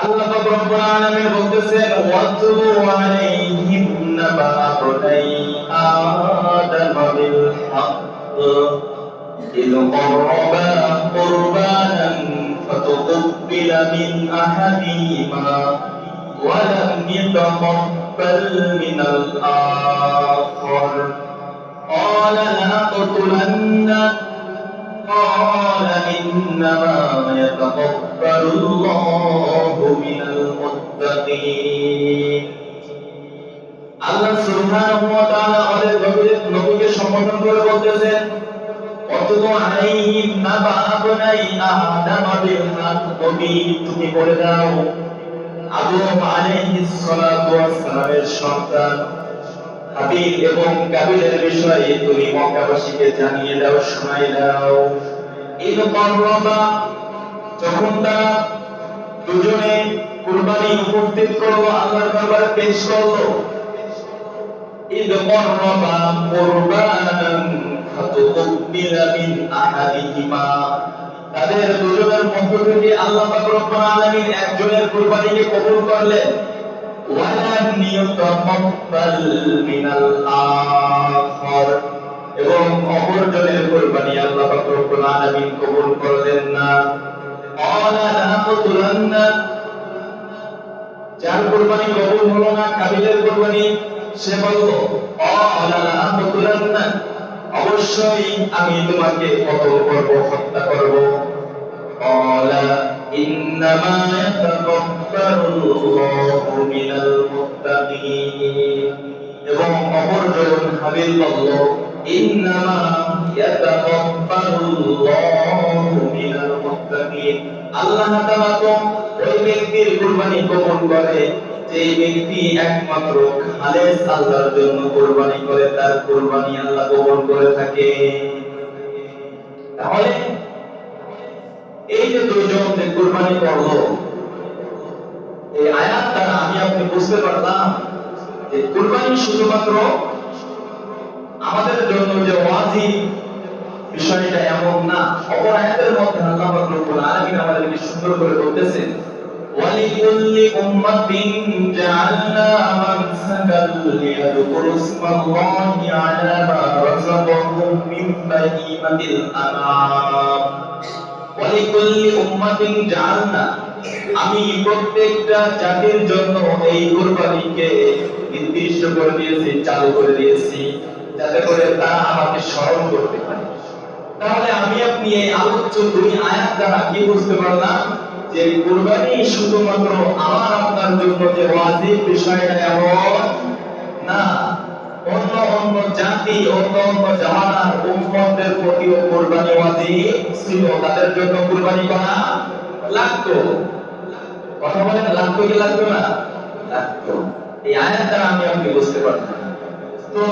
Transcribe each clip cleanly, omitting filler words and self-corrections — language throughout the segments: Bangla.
আল্লাহ পাক রব্বুল আলামিন বলতেছেন ওয়াতলু আলাইহিম নাবা বুনাই আদম বিল হক إذ قربا قربانا فتقبل من أحدهما ولم يتقبل من الآخر قال لأقتلنك قال إنما يتقبل الله من المتقين আল্লাহ সুবহানাহু ওয়া তাআলা আমাদের নবীকে সম্বোধন করে বলতেছেন ওয়াতলু আলাইহিম নাবা বুনাই আদম বিল হক তুমি বলে দাও আদম আলাইহিস সালাতু ওয়াস সালামের সন্তান হাবিল এবং কাবিলের বিষয়ে তুমি মক্কাবাসীকে জানিয়ে দাও, শোনাই দাও। ঈদ করবা, যখন তারা দুজনে কুরবানি উপস্থিত করলো, আল্লাহর দরবারে পেশ করলো। ঈদ করবা কুরবানান ফাতুকবিলা মিন আহাদিহিমা, তাদের দুজনের মধ্য থেকে আল্লাহ পাক রব্বুল আলামিন একজনের কুরবানিকে কবুল করলেন। ওয়ালাম ইউতাকাব্বাল মিনাল আখার, এবং অপরজনের কুরবানি আল্লাহ পাক রব্বুল আলামিন কবুল করলেন না। ক্বালা লাআকতুলান্নাক, যার কুরবানি কবুল হলো না, কাবিলের কুরবানি, সে বলল ক্বালা লাআকতুলান্নাক, অবশ্যই আমি তোমাকে কতল করব, হত্যা করব। ক্বালা ইন্নামা ইয়াতাকাব্বালুল্লাহু মিনাল মুত্তাকিন, এবং অপরজন হাবিল বলল ইন্নামা ইয়াতাকাব্বালুল্লাহু মিনাল মুত্তাকিন, আল্লাহ তাআলা তো ওই ব্যক্তির কুরবানি কবুল করে যে ব্যক্তি একমাত্র খালেস আল্লাহর জন্য কুরবানি করে, তার কুরবানি আল্লাহ কবুল করে থাকে। তাহলে এই যে দুইজন যে কুরবানি করলো, এই আয়াত দ্বারা আমি আপনি বুঝতে পারলাম যে কুরবানি শুধুমাত্র আমাদের জন্য যে ওয়াজিব বিষয়টা এমন না। অপর আয়াতের মধ্যে আল্লাহ পাক রব্বুল আলামিন আমাদেরকে সুন্দর করে বলতেছেন ওয়ালিকুল্লি উম্মাতিন জাআলনা মানসাকাল লিয়াযকুরু ইসমাল্লাহি আলা মা রাযাকাহুম মিন বাহিমাতিল আনআম। ওয়ালিকুল্লি উম্মাতিন জাআলনা, আমি প্রত্যেকটা জাতির জন্য এই কুরবানিকে নির্দিষ্ট করে দিয়েছি, চালু করে দিয়েছি, যাতে করে তারা আমাকে স্মরণ করতে পারে। তাহলে আমি আপনি এই আলোচ্য দুই আয়াত দ্বারা কি বুঝতে পারলাম যে কুরবানি শুধুমাত্র আমার আপনার জন্য যে ওয়াজিব বিষয়টা এমন না, অন্য অন্য জাতি, অন্য অন্য জামানার উম্মতদের প্রতিও কুরবানি ওয়াজিব ছিল, তাদের জন্য কুরবানি করা লাগতো। কথা বলেন, লাগতো কি লাগতো না? লাগতো। এই আয়াত দ্বারা আমি আপনি বুঝতে পারলাম। তো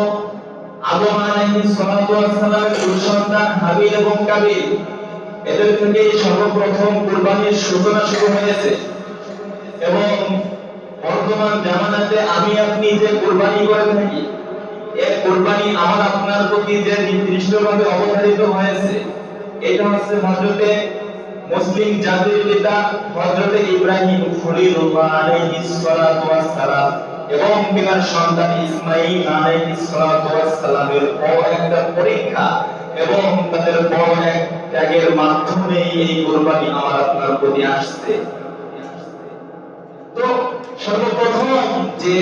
আদম আলাইহিস সালাতু ওয়াস সালামের দুই সন্তান হাবিল এবং কাবিল, এদের থেকে সর্বপ্রথম কুরবানির সূচনা শুরু হয়েছে। এবং বর্তমান জামানাতে আমি আপনি যে কুরবানি করে থাকি, এই কুরবানি আমার আপনার প্রতি যে নির্দিষ্টভাবে অবধারিত হয়েছে, এটা হচ্ছে হযরতে মুসলিম জাতির পিতা হযরতে ইব্রাহিম খলিলুল্লাহ আলাইহিস সালাতু ওয়াস সালাম এবং তিনার সন্তান ইসমাঈল আলাইহিস সালাতু ওয়াস সালামের বড় একটা পরীক্ষা এবং তাদের বড় এক ত্যাগের মাধ্যমে এই কুরবানি আমার আপনার প্রতি আসছে। তো সর্বপ্রথম যে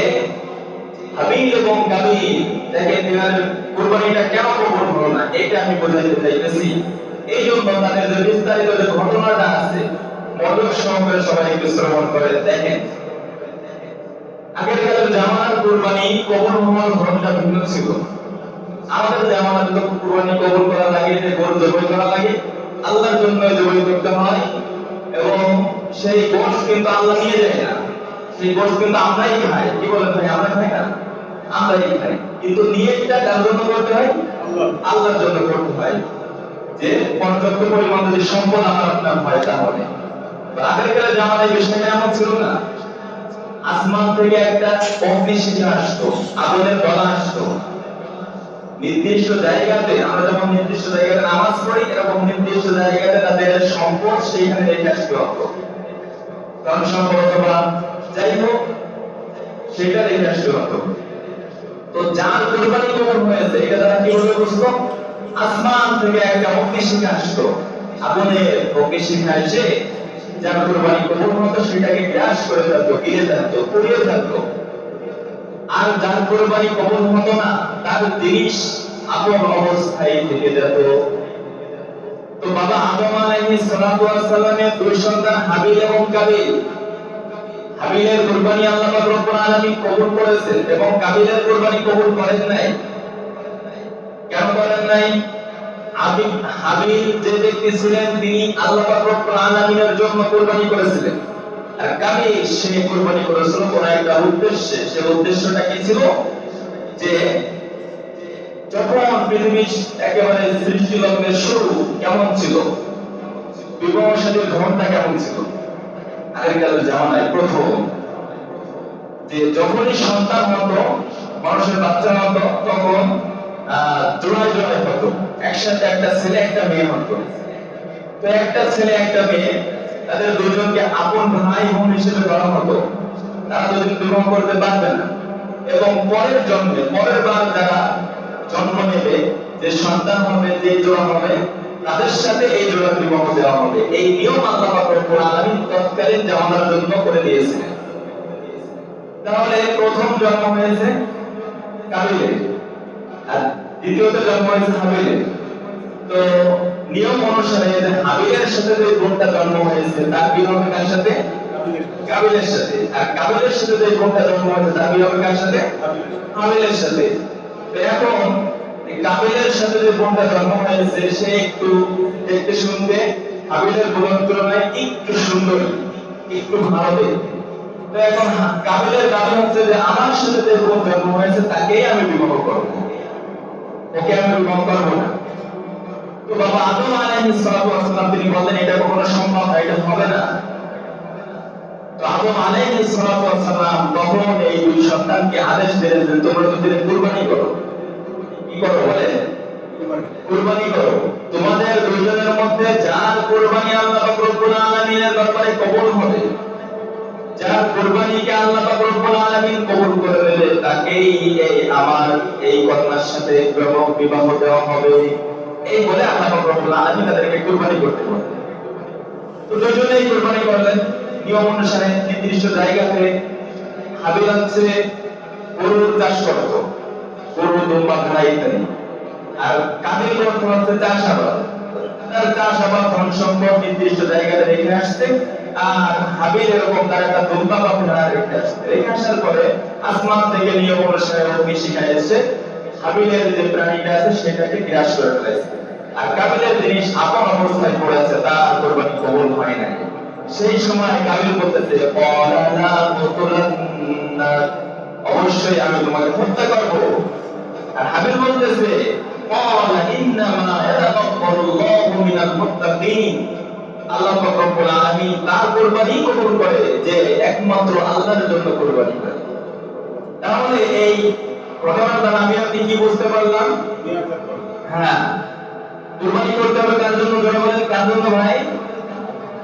হাবিল এবং কাবিল, দেখেন তিনার কুরবানিটা কেন কবুল হলো না, এটা আমি বোঝাতে চাইতেছি। এই জন্য তাদের যে বিস্তারিত যে ঘটনাটা আছে, মনোযোগ সহকারে সবাই একটু শ্রবণ করে দেখেন। আগেরকার জামানার কুরবানি কবুল হওয়ার ধরনটা ভিন্ন ছিল। আমাদের জামানাতে তো কুরবানি কবুল করা লাগে যে গরু জবাই করা লাগে, আল্লাহর জন্য জবাই করতে হয়, এবং সেই গোশত কিন্তু আল্লাহ নিয়ে যায় না, সেই গোশত কিন্তু আমরাই খাই। কি বলেন ভাই, আমরা খাই না? আমরাই খাই, কিন্তু নিয়তটা কার জন্য করতে হয়? আল্লাহর জন্য করতে হয়। যে পর্যাপ্ত পরিমাণ যদি সম্পদ আমার আপনার হয়, তাহলে আগেরকার জামানায় বিষয়টা এমন ছিল না। আসমান থেকে একটা অগ্নিশিখা আসতো, আগুনের দলা আসতো নির্দিষ্ট জায়গাতে। আমরা যখন নির্দিষ্ট জায়গাতে নামাজ পড়ি, এরকম নির্দিষ্ট জায়গাতে তাদের সম্পদ সেইখানে রেখে আসতে হতো। ধন সম্পদ অথবা যাই হোক সেটা রেখে আসতে হতো। তো যার কোরবানি কবুল হয়েছে এটা তারা কিভাবে বুঝতো? আসমান থেকে একটা অগ্নিশিখা আসতো, আগুনের অগ্নিশিখা এসে যার কোরবানি কবুল হতো সেটাকে গ্রাস করে ফেলতো, গিলে ফেলতো, পুড়িয়ে ফেলতো। আর যার কোরবানি কবুল হতো না তার জিনিস আপন অবস্থায় থেকে যেত। তো বাবা আদম আলাইহিস সালাতু ওয়াস সালামের দুই সন্তান হাবিল এবং কাবিল, হাবিলের কুরবানি আল্লাহ পাক রব্বুল আলামিন কবুল করেছেন এবং কাবিলের কুরবানি কবুল করেন নাই। কেন করেন নাই? হাবিল যে ব্যক্তি ছিলেন তিনি আল্লাহ পাক রব্বুল আলামিনের জন্য কুরবানি করেছিলেন, আর কাবিল সে কুরবানি করেছিল কোন একটা উদ্দেশ্যে। সে উদ্দেশ্যটা কি ছিল? যে যখন পৃথিবীর একেবারে সৃষ্টি লগ্নের শুরু কেমন ছিল, বিবাহ শাদীর ঘটনা কেমন ছিল আগেকার জামানায়, প্রথম যে যখনই সন্তান হতো, মানুষের বাচ্চা হতো, তখন জোড়ায় জোড়ায় হতো, একসাথে একটা ছেলে একটা মেয়ে হতো। তো একটা ছেলে একটা মেয়ে, তাদের দুজনকে আপন ভাই বোন হিসেবে ধরা হতো। তারা দুজন বিবাহ করতে পারবে না এবং পরের জন্মে, পরের বার যারা জন্ম নেবে, যে সন্তান হবে, যে জোড়া হবে, তাদের সাথে এই জোড়া বিবাহ দেওয়া হবে। এই নিয়ম আল্লাহ পাক রব্বুল আলামিন তৎকালীন জামানার জন্য করে দিয়েছিলেন। তাহলে প্রথম জন্ম হয়েছে কাবিলের, আর দ্বিতীয়তে জন্ম হয়েছে হাবিলের। তো নিয়ম অনুসারে যে হাবিলের সাথে যে বোনটা জন্ম হয়েছে তার বিয়ে হবে কার সাথে? কাবিলের সাথে। আর কাবিলের সাথে যে বোনটা জন্ম হয়েছে তার বিয়ে হবে কার সাথে? হাবিলের সাথে। তো এখন কাবিলের সাথে যে বোনটা জন্ম হয়েছে সে একটু দেখতে শুনতে হাবিলের বোনের তুলনায় একটু সুন্দর, একটু ভালো দেখতে। তো এখন কাবিলের দাবি হচ্ছে যে আমার সাথে যে বোন জন্ম হয়েছে তাকেই আমি বিবাহ করব, ওকে আমি বিবাহ করব না। তো বাবা আদম আলাইহিস সালাতু ওয়াস সালাম তিনি বললেন এটা কখনো সম্ভব না, এটা হবে না। তো আদম আলাইহিস সালাতু ওয়াস সালাম তখন এই দুই সন্তানকে আদেশ দিলেন যে তোমরা দুজনে কুরবানি করো। কি করো বলে? কুরবানি করো। তোমাদের দুইজনের মধ্যে যার কুরবানি আল্লাহ পাক রব্বুল আলামিনের দরবারে কবুল হবে, যার কুরবানিকে আল্লাহ পাক রব্বুল আলামিন কবুল করে নেবে, তাকেই এই আমার এই কন্যার সাথে বিবাহ দেওয়া হবে। এই বলে আল্লাহ পাক রব্বুল আলামিন তাদেরকে কুরবানি করতে বলেন। তো দুজনেই কুরবানি করলেন নিয়ম অনুসারে নির্দিষ্ট জায়গাতে। হাবিল হচ্ছে গরুর চাষ করত, গরু, দুম্বা, ভেড়া ইত্যাদি। আর কাবিল হচ্ছে চাষাবাদ, তার চাষাবাদ ধন সম্পদ নির্দিষ্ট জায়গাতে রেখে আসছে। আর হাবিল এরকম তার একটা দুম্বা বা ভেড়া রেখে আসছে। রেখে আসার পরে আসমান থেকে নিয়ম অনুসারে অগ্নিশিখা এসে হাবিলের যে প্রাণীটা আছে সেটাকে গ্রাস করে ফেলেছে। আর কাবিলের জিনিস আপন অবস্থায় পড়ে আছে, তার কুরবানি কবুল হয় নাই। সেই সময় কাবিল বলতেছে অবশ্যই আমি তোমাকে হত্যা করব। আর হাবিল বলতেছে আল্লাহ পাক রব্বুল আলামিন তার কুরবানি কবুল করে যে একমাত্র আল্লাহর জন্য কুরবানি করে। তাহলে এই ঘটনার দ্বারা আমি আপনি কি বুঝতে পারলাম? হ্যাঁ, কুরবানি করতে হবে কার জন্য? জোরে বলেন, কার জন্য ভাই?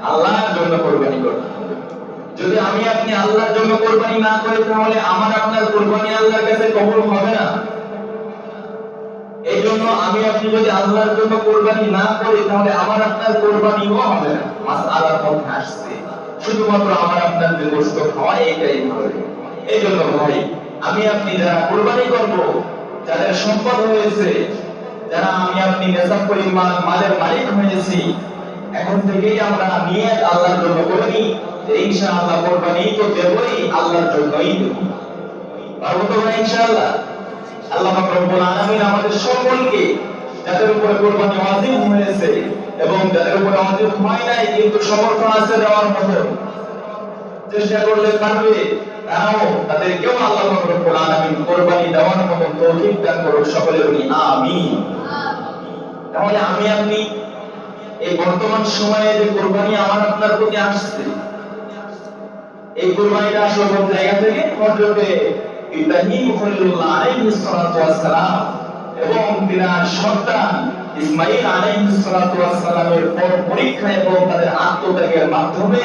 আল্লাহর জন্য কুরবানি করতে হবে। যদি আমি আপনি আল্লাহর জন্য কুরবানি না করি তাহলে আমার আপনার কুরবানি আল্লাহর কাছে কবুল হবে না। এই জন্য আমি আপনি যদি আল্লাহর জন্য কুরবানি না করি তাহলে আমার আপনার কুরবানিও হবে না। মাসআলার মধ্যে আসছে শুধুমাত্র আমার আপনার যে গোশত খাওয়া এটাই হবে। এই জন্য ভাই আমি আপনি যারা কুরবানি করব, যাদের সম্পদ হয়েছে, যারা আমি আপনি নেশাব পরিমাণ মালের মালিক হয়েছি, এখন থেকেই আমরা নিয়ত আল্লাহর জন্য করে নিই যে ইনশাআল্লাহ কুরবানি তো দেবই, আল্লাহর জন্যই দেব। পারবো তো ভাই ইনশাআল্লাহ? আল্লাহ পাক রব্বুল আলামিন আমাদের সকলকে যাদের উপরে কুরবানি ওয়াজিব হয়েছে এবং যাদের উপরে ওয়াজিব হয় নাই কিন্তু সমর্থ আছে দেওয়ার মতো, চেষ্টা করলে পারবে, তারাও তাদেরকেও আল্লাহ পাক রব্বুল আলামিন কুরবানি দেওয়ার মতো তৌফিক দান করুন। সকলে বলি আমিন। তাহলে আমি আপনি এই বর্তমান সময়ে যে কুরবানি আমার আপনার প্রতি আসছে, এই কুরবানিটা আসলে কোন জায়গা থেকে? হযরতে ইব্রাহিম খলিলুল্লাহ আলাইহিস সালাতু ওয়াস সালাম এবং তিনার সন্তান ইসমাঈল আলাইহিস সালাতু ওয়াস সালামের পরীক্ষা এবং তাদের আত্মত্যাগের মাধ্যমে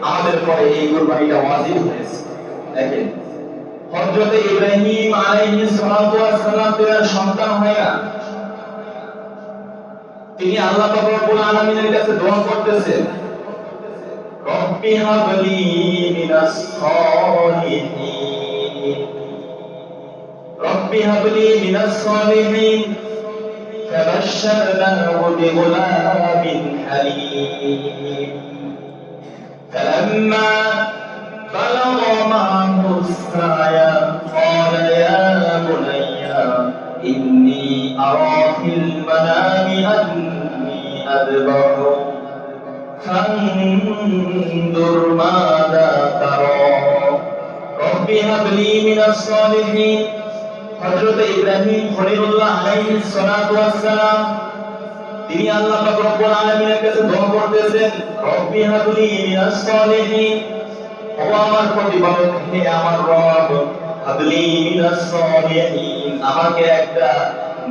আমাদের পরে এই কুরবানিটা ওয়াজিব হয়েছে। দেখেন হযরত ইব্রাহিম আলাইহিস সালাতু ওয়াস সালাম এর সন্তান হয় না, তিনি আল্লাহ পাক রব্বুল আলামিনের কাছে দোয়া করতেছেন, রব্বি হাবলি মিনাস সালিহিন, রব্বি হাবলি মিনাস সালিহিন, ফাবাশশারনাহু বিগুলামিন হালিম, ফালাম্মা বালাগা মা'হু السعي قال يا بني إني أرى في المنام أني أذبحك فانظر ماذا ترى رب هب لي من الصالحين। হযরত ইব্রাহিম খলিলুল্লাহ আলাইহিস সালাতু ওয়াস সালাম তিনি আল্লাহ পাক রব্বুল আলামিনের কাছে দোয়া করতেছেন, রব্বি হাব লি মিনাস সালিহিন, ও আমার প্রতিপালক হে আমার রব, হাবলি মিনাস সালিহিন, আমাকে একটা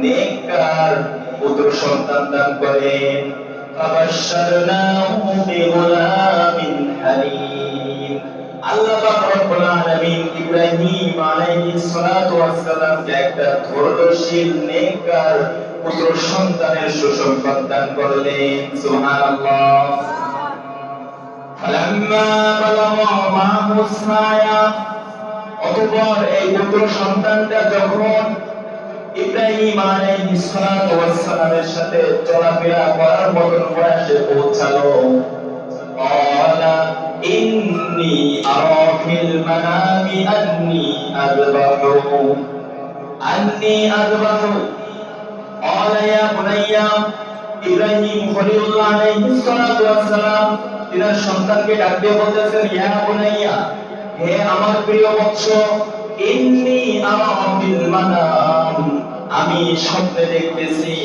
নেককার পুত্র সন্তান দান করেন। ফাবাশশারনাহু বিগুলামিন হালিম, আল্লাহ পাক রব্বুল আলামিন ইব্রাহিম আলাইহিস সালাতু ওয়াস সালামকে একটা ধৈর্যশীল নেককার পুত্র সন্তানের সুসংবাদ দান করলেন। সুবহানাল্লাহ। ফালাম্মা বালাগা মা'হু السعي, অতঃপর এই পুত্র সন্তানটা যখন ইব্রাহিম আলাইহিস সালাতু ওয়াস সালামের সাথে চলাফেরা করার মতন বয়সে পৌঁছালো, ক্বালা ইন্নী আরা ফিল মানামি আন্নী আযবাহু, আন্নী আযবাহু, ক্বালা ইয়া বুনাইয়া, ইব্রাহিম খলিলুল্লাহ আলাইহিস সালাতু ওয়াস সালাম তিনার সন্তানকে ডাক দিয়ে বলতেছেন, ইয়া বুনাইয়া, হে আমার প্রিয় বৎস, ইন্নী আরা ফিল মানাম, আমি স্বপ্নে দেখতেছি,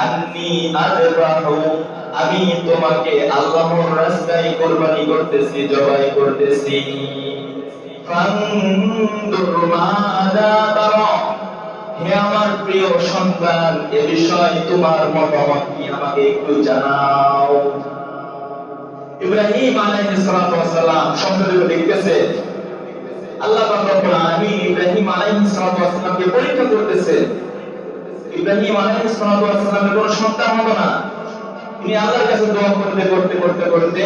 আন্নী আযবাহু, আমি তোমাকে আল্লাহর রাস্তায় কুরবানি করতেছি, জবাই করতেছি। ফানদুর মাযা তারা, হে আমার প্রিয় সন্তান, এ বিষয়ে তোমার মতামত কি, আমাকে একটু জানাও। ইব্রাহিম আলাইহিস সালাতু ওয়াস সালাম স্বপ্নে দেখতেছে আল্লাহ পাক রব্বুল আলামিন ইব্রাহিম আলাইহিস সালাতু ওয়াস সালামকে পরীক্ষা করতেছে। ইব্রাহিম আলাইহিস সালাতু ওয়াস সালামের কোনো সন্তান হলো না, তিনি আল্লাহর কাছে দোয়া করতে করতে করতে করতে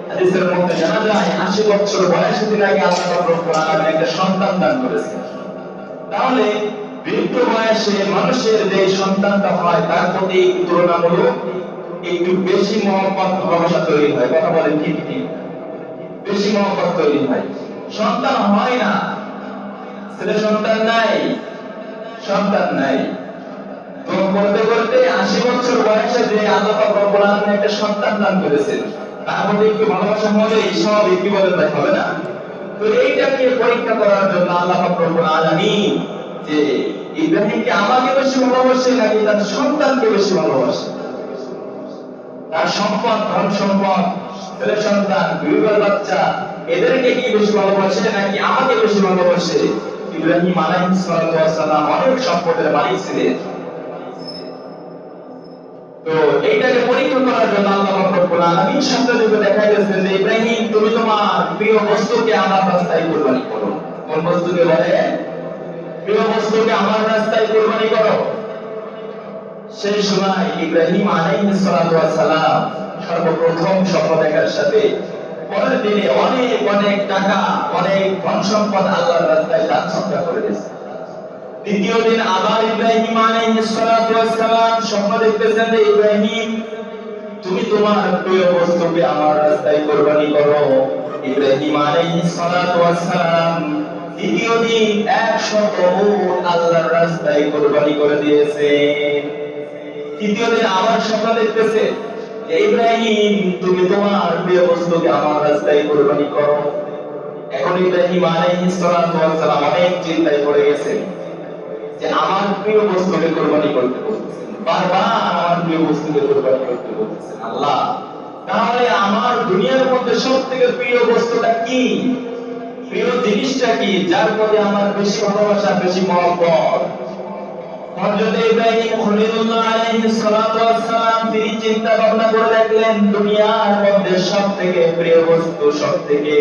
হাদিসের মধ্যে জানা যায় 80 বছর বয়সে তিনি আগে আল্লাহ পাক রব্বুল আলামিন একটা সন্তান দান করেছেন। তাহলে বৃদ্ধ বয়সে মানুষের যে সন্তানটা হয় তার প্রতি তুলনামূলক একটু বেশি মহব্বত ভালোবাসা তৈরি হয়। কথা বলেন ঠিক ঠিক, বেশি মহব্বত তৈরি হয়। সন্তান হয় না, ছেলে সন্তান নাই, সন্তান নাই, তো করতে করতে 80 বছর বয়সে যে আল্লাহ পাক রব্বুল আলামিন একটা সন্তান দান করেছেন, তার মধ্যে একটু ভালোবাসা হলে এই সব কি বলেন তাই হবে না? তো এইটাকে পরীক্ষা করার জন্য আল্লাহ পাক রব্বুল আলামিন যে ইব্রাহিমকে আমাকে বেশি ভালোবাসে নাকি তার সন্তানকে বেশি ভালোবাসে, তার সম্পদ, ধন সম্পদ, ছেলে সন্তান, বিবির বাচ্চা, এদেরকে কি বেশি ভালোবাসে নাকি আমাকে বেশি ভালোবাসে? ইব্রাহিম আলাইহিস সালাতু ওয়াস সালাম অনেক সম্পদের মালিক ছিলেন। তো এইটাকে পরীক্ষা করার জন্য আল্লাহ পাক রব্বুল আলামিন সামনে দেখাইতেছেন যে ইব্রাহিম, তুমি তোমার প্রিয় বস্তুকে আমার রাস্তায় কুরবানি করো। কোন বস্তুকে বলে? প্রিয় বস্তুকে আমার রাস্তায় কুরবানি করো। সেই সময় ইব্রাহিম আলাইহিস সালাতু ওয়াস সালাম সর্বপ্রথম স্বপ্ন দেখার সাথে পরের দিনে অনেক অনেক টাকা, অনেক ধন সম্পদ আল্লাহর রাস্তায় দান সদকা করে দিয়েছে। দ্বিতীয় দিন আবার ইব্রাহিম আলাইহিস সালাতু ওয়াস সালাম স্বপ্ন দেখতেছেন যে ইব্রাহিম, তুমি তোমার প্রিয় বস্তুকে আমার রাস্তায় কুরবানি করো। ইব্রাহিম আলাইহিস সালাতু ওয়াস সালাম দ্বিতীয় দিন 100 উট আল্লাহর রাস্তায় কুরবানি করে দিয়েছেন। তৃতীয় দিন আবার স্বপ্ন দেখতেছে যে ইব্রাহিম, তুমি তোমার প্রিয় বস্তুকে আমার রাস্তায় কুরবানি করো। এখন ইব্রাহিম আলাইহিস সালাতু ওয়াস সালাম অনেক চিন্তায় পড়ে গেছেন যে আমার প্রিয় বস্তুকে কুরবানি করতে বলতেছেন, বারবার আমার প্রিয় বস্তুকে কুরবানি করতে বলতেছেন আল্লাহ। তাহলে আমার দুনিয়ার মধ্যে সবথেকে প্রিয় বস্তুটা কি, প্রিয় জিনিসটা কি, যার প্রতি আমার বেশি ভালোবাসা, বেশি মহব্বত? হযরত ইব্রাহিম খলিলুল্লাহ আলাইহিস সালাতু ওয়াস সালাম তিনি চিন্তা ভাবনা করে দেখলেন দুনিয়ার মধ্যে সবথেকে প্রিয় বস্তু, সবথেকে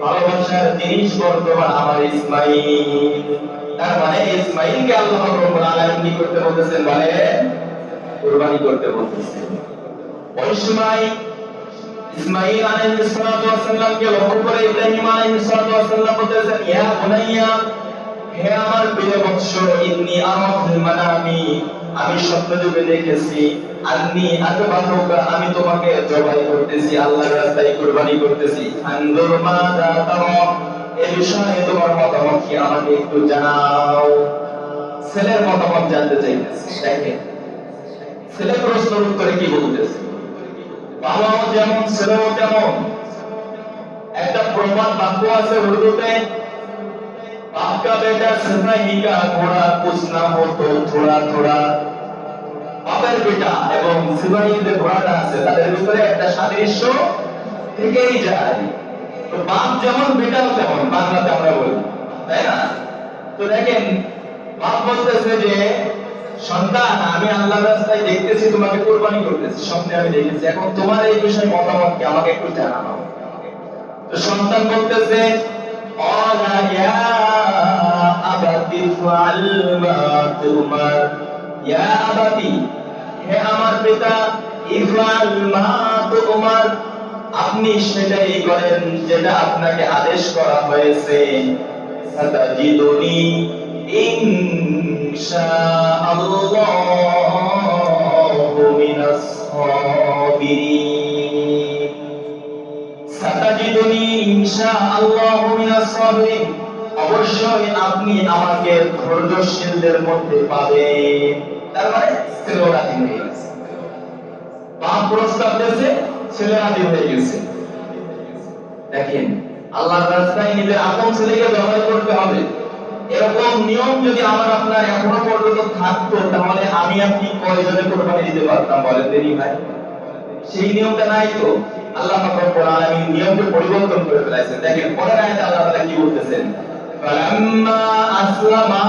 ভালোবাসার জিনিস বর্তমান আমার ইসমাঈল। তার মানে ইসমাঈলকে আল্লাহ রাব্বুল আলামিন কি করতে বলতেছেন, মানে কুরবানি করতে বলতেছেন। ওই সময় ইসমাঈল আলাইহিস সালাতু ওয়াস সালামকে লক্ষ্য করে ইব্রাহিম আলাইহিস সালাতু ওয়াস সালাম বলতেছেন, ইয়া বুনাইয়া, হে আমার প্রিয় বৎস, ইন্নী আরা ফিল মানামি, আমি স্বপ্নযোগে দেখেছি, আন্নী আতবাহুকা, আমি তোমাকে জবাই করতেছি, আল্লাহর রাস্তায় কুরবানি করতেছি। আনজুর মাযা তারা, এই বিষয়ে তোমার মতামত কি, আমাকে একটু জানাও। ছেলের মতামত জানতে চাইতেছি। দেখেন ছেলে প্রশ্নের উত্তরে কি বলতেছে, বাবাও যেমন ছেলেও তেমন। একটা প্রবাদ বাক্য আছে উর্দুতে, बाप का बेटा सिपाही का घोड़ा कुछ ना हो तो थोड़ा थोड़ा। বাপের বেটা এবং সিপাহীদের ঘোড়াটা আছে, তাদের ভিতরে একটা সাদৃশ্য থেকেই যায়। তো বাপ যেমন বেটাও তেমন, বাংলাতে আমরা বলি, তাই না? তো দেখেন বাপ বলতেছে যে সন্তান, আমি আল্লাহর রাস্তায় দেখতেছি তোমাকে কুরবানি করতেছি, স্বপ্নে আমি দেখেছি, এখন তোমার এই বিষয়ে মতামত কি, আমাকে একটু জানাও। তো সন্তান বলতেছে, আলা ইয়া আবাতি ফাল মা তুমার, ইয়া আবাতি, হে আমার পিতা, ইফআল মা তুমার, আপনি সেটাই করেন যেটা আপনাকে আদেশ করা হয়েছে। সাতাজিদুনি ইনশাআল্লাহু মিনাস সাবিরিন। সাতাজিদুনি ইনশাআল্লাহু মিনাস সাবিরিন, অবশ্যই আপনি আমাকে ধৈর্যশীলদের মধ্যে পাবেন। তার মানে ছেলে রাজি হয়ে গেছে, বাপ প্রস্তাব দিয়েছে, ছেলে রাজি হয়ে গেছে। দেখেন আল্লাহর রাস্তায় নিজের আপন ছেলেকে জবাই করতে হবে, এরকম নিয়ম যদি আমার আপনার এখনো পর্যন্ত থাকতো, তাহলে আমি আপনি কয়জনে কোরবানি দিতে পারতাম বলেন দেরি ভাই? সেই নিয়মটা নাই তো। আল্লাহ পাক রব্বুল আলামিন নিয়মকে পরিবর্তন করে ফেলেছেন। দেখেন পরের আয়াতে আল্লাহ তাআলা কি বলতেছেন, ফালাম্মা আসলামা,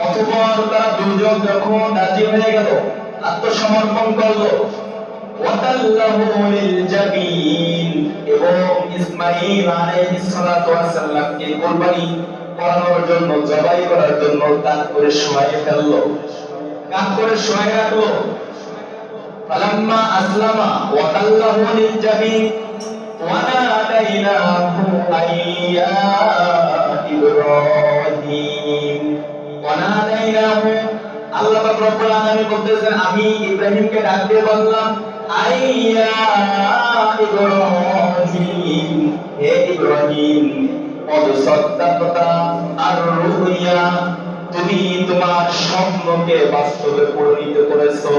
অতঃপর তারা দুজন যখন রাজি হয়ে গেল, আত্মসমর্পণ করলো, ওয়াতাল্লাহু লিল জাবিন, এবং ইসমাঈল আলাইহিস সালাতু ওয়াস সালামকে কুরবানি করানোর জন্য, জবাই করার জন্য কাঁধ করে শোয়ায় ফেললো, কাঁধ করে শোয়ায় রাখলো। ফালাম্মা আসলামা ওয়াতাল্লাহু লিল জাবিন ওয়া নাদাইনাহু আইয়া ইব্রাহিম, ওয়া নাদাইনাহু, আল্লাহ পাক রব্বুল আলামিন বলতেছেন, আমি ইব্রাহিমকে ডাক দিয়ে বললাম, আইয়া ইব্রাহিম, হে ইব্রাহিম, কদ সাদ্দাকতা আর রুইয়া, তুমি তোমার স্বপ্নকে বাস্তবে পরিণত করেছো,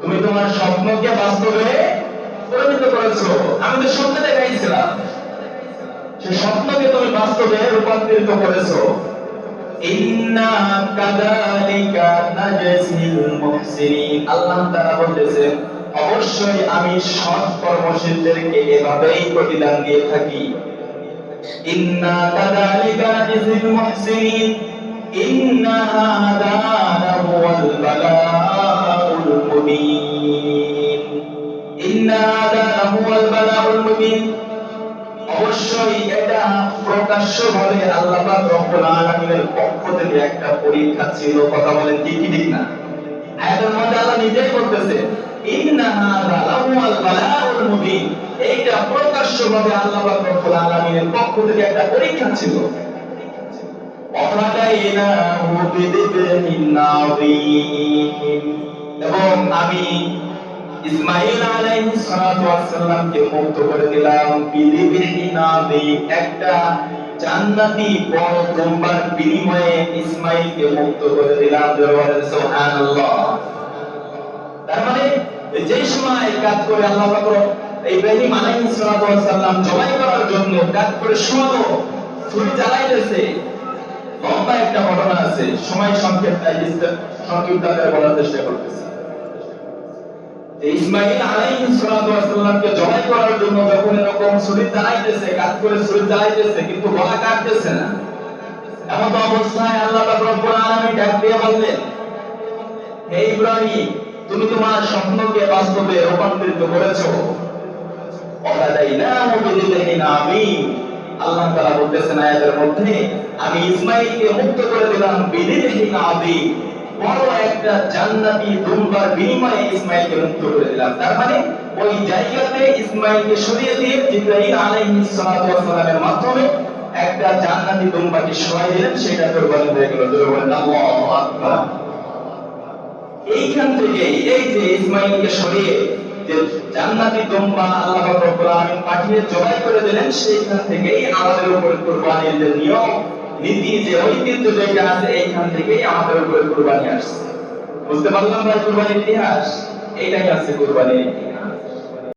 তুমি তোমার স্বপ্নকে বাস্তবে পরিণত করেছো। আমি তো স্বপ্নে দেখাইছিলাম, সেই স্বপ্নকে তুমি বাস্তবে রূপান্তরিত করেছো। ইন্না কাযালিকা নাজজিল মুহসিনিন, আল্লাহ তাআলা বলতেছেন, অবশ্যই আমি সৎ কর্মশীলদেরকে এভাবেই প্রতিদান দিয়ে থাকি। ইন্না কাযালিকা নাজজিল মুহসিনিন ইন্না হাযা লাহুয়াল বালাউল মুবিন, ইন্না হাযা লাহুয়াল বালাউল মুবিন, অবশ্যই এটা প্রকাশ্যভাবে আল্লাহ পাক রব্বুল আলামিনের পক্ষ থেকে একটা পরীক্ষা ছিল। কথা বলেন ঠিক কি ঠিক না? আয়াতের মধ্যে আল্লাহ নিজেই বলতেছে, ইন্না হাযা লাহুয়াল বালাউল মুবিন, এইটা প্রকাশ্যভাবে আল্লাহ পাক রব্বুল আলামিনের পক্ষ থেকে একটা পরীক্ষা ছিল। ওয়াফাদাইনাহু বিযিবহিন নাযীম, এবং আমি ইসমাঈল আলাইহিস সালাতু ওয়াস সালামকে মুক্ত করে দিলাম বিযিবহিন নাযীম, একটা জান্নাতি বড় দুম্বার বিনিময়ে ইসমাঈলকে মুক্ত করে দিলাম। সুবহানাল্লাহ। তার মানে যে সময় কাজ করে আল্লাহ পাক ইব্রাহিম আলাইহিস সালাতু ওয়াস সালাম জবাই করার জন্য কাজ করে শোয়ালো, ছুরি জ্বালাইতেছে, লম্বা একটা ঘটনা আছে, সময় সংক্ষেপ তাই সংক্ষিপ্ত আকারে বলার চেষ্টা করতেছি। ইসমাঈল আলাইহিস সালাতু ওয়াস সালামকে জবাই করার জন্য যখন এরকম ছুরি জ্বালাইতেছে, কাজ করে ছুরি জ্বালাইতেছে, কিন্তু গলা কাটতেছে না, এমন অবস্থায় আল্লাহ পাক রব্বুল আলামিন ডাক দিয়ে বললেন, হে ইব্রাহিম, তুমি তোমার স্বপ্নকে বাস্তবে রূপান্তরিত করেছো। ওয়াদাইনাহু বিযিবহিন আযীম। আল্লাহ তাআলা বলতেছেন আয়াতের মধ্যে, আমি ইসমাঈলকে মুক্ত করে দিলাম বিযিবহিন আযীম, বড় একটা জান্নাতি দুম্বার বিনিময়ে ইসমাঈলকে মুক্ত করে দিলাম। তার মানে ওই জায়গাতে ইসমাঈলকে সরিয়ে দিয়ে জিবরাইল আলাইহিস সালাতু ওয়াস সালামের মাধ্যমে একটা জান্নাতি দুম্বাকে সরাই দিলেন, সেটা কুরবানি হয়ে গেল। জোরে বলেন আল্লাহু আকবার। এইখান থেকে এই যে ইসমাঈলকে সরিয়ে যে জান্নাতি দুম্বা আল্লাহ রাব্বুল আলামিন পাঠিয়ে জবাই করে দিলেন, সেইখান থেকেই আমাদের উপর কুরবানির যে নিয়ম নীতি, যে ঐতিহ্য যেটা আছে, এইখান থেকেই আমাদের উপর কুরবানি আসছে। বুঝতে পারলাম ভাই কুরবানির ইতিহাস? এইটাই আছে কুরবানির ইতিহাস।